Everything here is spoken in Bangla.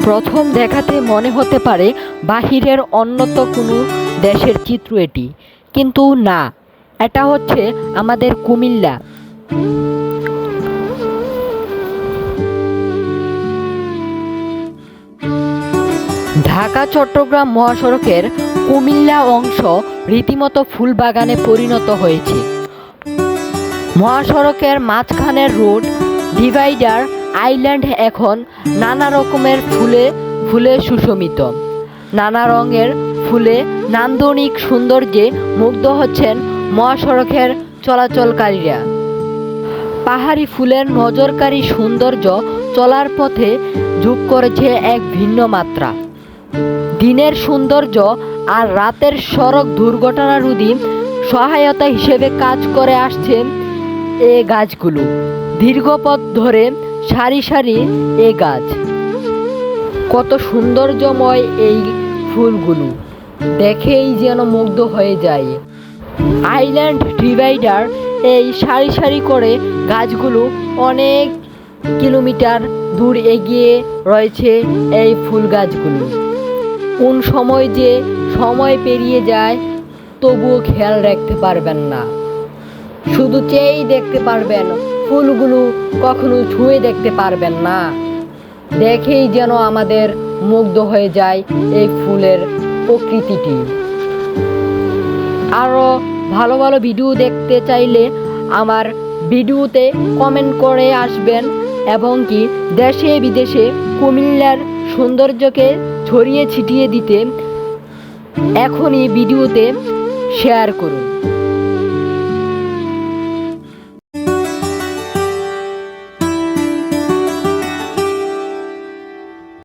প্রথম দেখাতে মনে হতে পারে বাহিরের অন্যত কোনো দেশের চিত্র এটি, কিন্তু না, এটা হচ্ছে আমাদের কুমিল্লা। ঢাকা চট্টগ্রাম মহাসড়কের কুমিল্লা অংশ রীতিমতো ফুল বাগানে পরিণত হয়েছে। মহাসড়কের মাঝখানের রোড ডিভাইডার আইল্যান্ড এখন নানা রকমের ফুলে ফুলে সুশোভিত। নানা রঙের ফুলে নান্দনিক সৌন্দর্যে মুগ্ধ হচ্ছেন মহাসড়কের চলাচলকারীরা। পাহাড়ি ফুলের নজরকারী সৌন্দর্য চলার পথে যোগ করেছে এক ভিন্ন মাত্রা। দিনের সৌন্দর্য আর রাতের সড়ক দুর্ঘটনা রোধে সহায়তা হিসেবে কাজ করে আসছে এ গাছগুলো। দীর্ঘ পথ ধরে সারি সারি এ গাছ, কত সৌন্দর্যময় এই ফুলগুলো, দেখেই যেন মুগ্ধ হয়ে যায়। আইল্যান্ড ডিভাইডার এই সারি সারি করে গাছগুলো অনেক কিলোমিটার দূর এগিয়ে রয়েছে। এই ফুল গাছগুলো কোন সময় যে সময় পেরিয়ে যায় তবুও খেয়াল রাখতে পারবেন না, শুধু চেয়েই দেখতে পারবেন, ফুলগুলো কখনো ছুঁয়ে দেখতে পারবেন না। দেখেই যেন আমাদের মুগ্ধ হয়ে যায় এই ফুলের প্রকৃতিটি। আরও ভালো ভালো ভিডিও দেখতে চাইলে আমার ভিডিওতে কমেন্ট করে আসবেন, এবং কি দেশে বিদেশে কুমিল্লার সৌন্দর্যকে ছড়িয়ে ছিটিয়ে দিতে এখনই ভিডিওতে শেয়ার করুন।